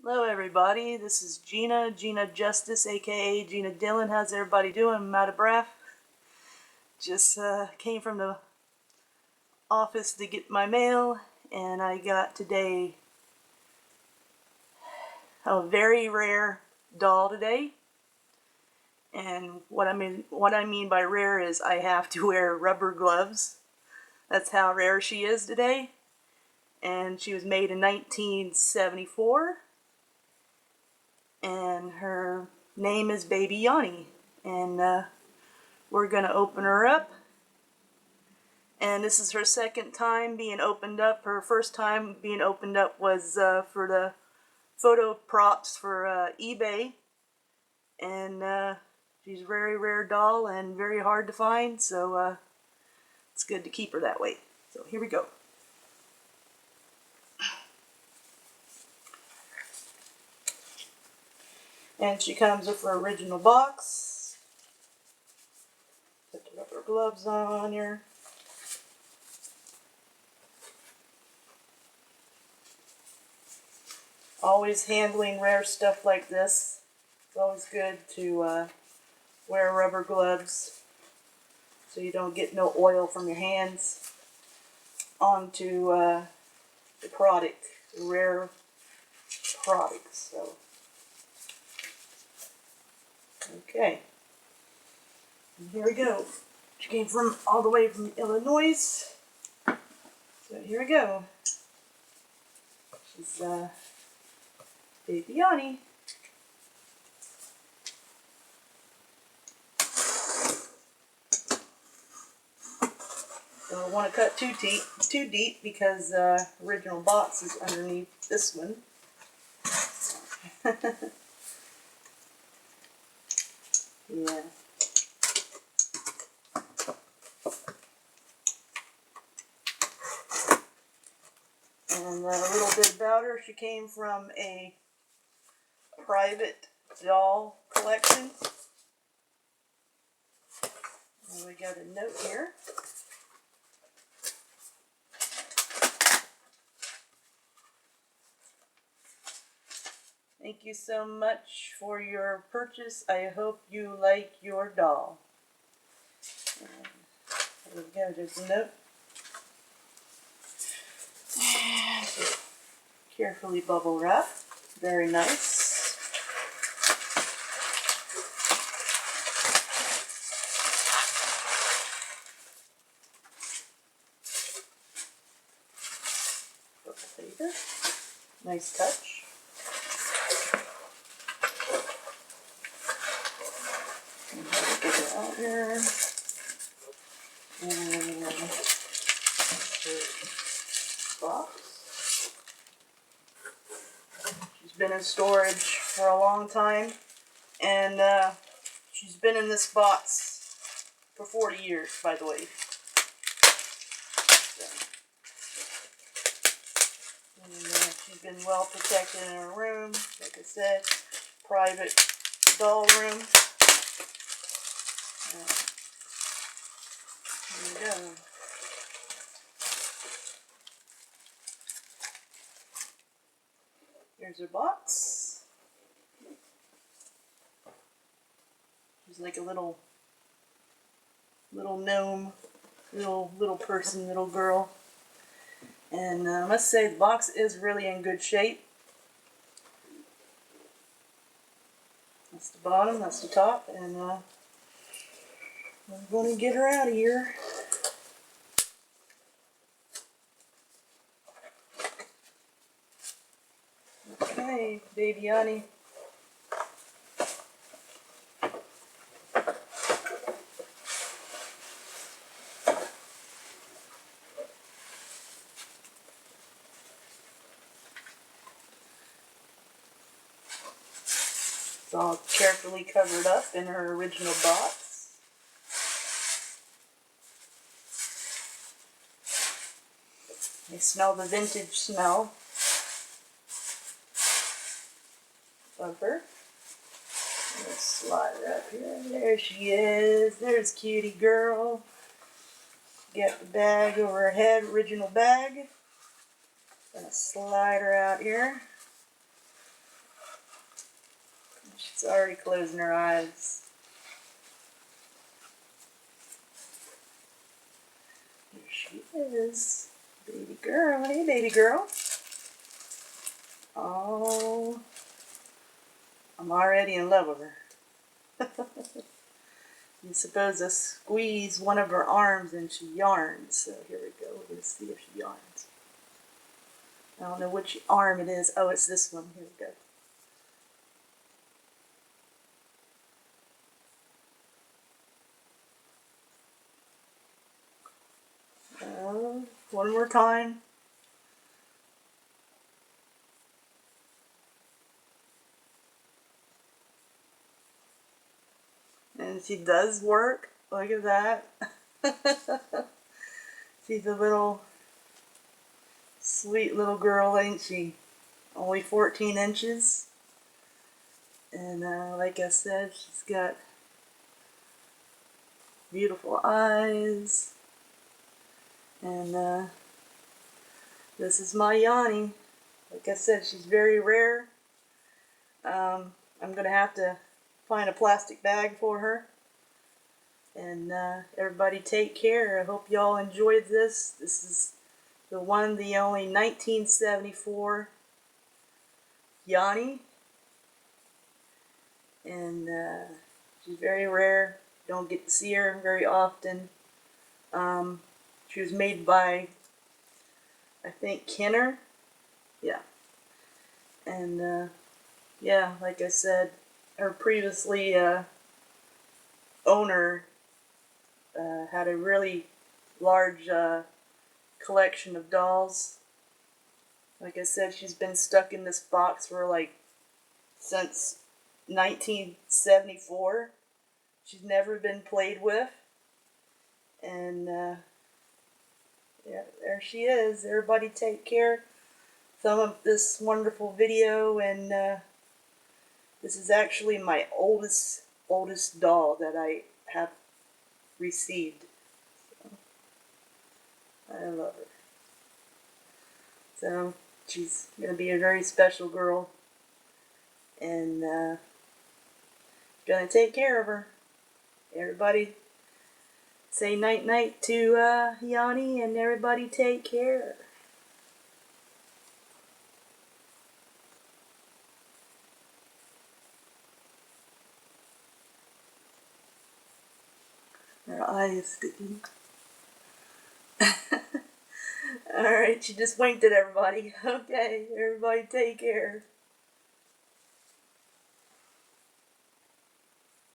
Hello everybody, this is Jeana, Jeana Justice, aka Jeana Dillon. How's everybody doing? I'm out of breath. Just came from the office to get my mail, and I got today a very rare doll today. And what I mean by rare is I have to wear rubber gloves. That's how rare she is today. And she was made in 1974. And her name is baby Yawnie, and we're gonna open her up. And this is her second time being opened up. Her first time being opened up was for the photo props for eBay, and she's a very rare doll and very hard to find, so it's good to keep her that way. So here we go. And she comes with her original box. Put the rubber gloves on here. Always handling rare stuff like this. It's always good to wear rubber gloves so you don't get no oil from your hands onto the product, the rare product. So. Okay, and here we go. She came from all the way from Illinois. So here we go. She's baby Yawnie. Don't want to cut too deep because original box is underneath this one. Yeah. And a little bit about her, she came from a private doll collection. And we got a note here. Thank you so much for your purchase. I hope you like your doll. And there we go, there's a note. Carefully bubble wrap. Very nice. Purple paper. Nice touch. Get it out here. And box. She's been in storage for a long time, and she's been in this box for 40 years, by the way. So, and she's been well protected in her room, like I said, private doll room. Here we go. Here's her box. She's like a little gnome, little person, little girl. And I must say the box is really in good shape. That's the bottom, that's the top, and I'm going to get her out of here. Okay, baby Yawnie. It's all carefully covered up in her original box. I smell the vintage smell of her. Let's slide her up here. There she is. There's cutie girl. Get the bag over her head, original bag. Gonna slide her out here. It's already closing her eyes. Here she is. Baby girl. Hey, baby girl. Oh, I'm already in love with her. You're supposed to squeeze one of her arms and she yarns. So here we go. We're going to see if she yarns. I don't know which arm it is. Oh, it's this one. Here we go. One more time. And she does work. Look at that. She's a little sweet little girl, ain't she? Only 14 inches. And like I said, she's got beautiful eyes. And this is my Yawnie. Like I said, she's very rare. I'm going to have to find a plastic bag for her. And everybody take care. I hope y'all enjoyed this. This is the one, the only 1974 Yawnie. And she's very rare. Don't get to see her very often. She was made by, I think, Kenner. Yeah. And yeah, like I said, her previously owner had a really large collection of dolls. Like I said, she's been stuck in this box for like since 1974. She's never been played with. And yeah, there she is. Everybody take care. Some of this wonderful video, and this is actually my oldest doll that I have received. So, I love her. So she's gonna be a very special girl, and gonna take care of her. Everybody say night night to Yawnie, and everybody take care. Her eye is sticking. Alright, she just winked at everybody. Okay, everybody take care.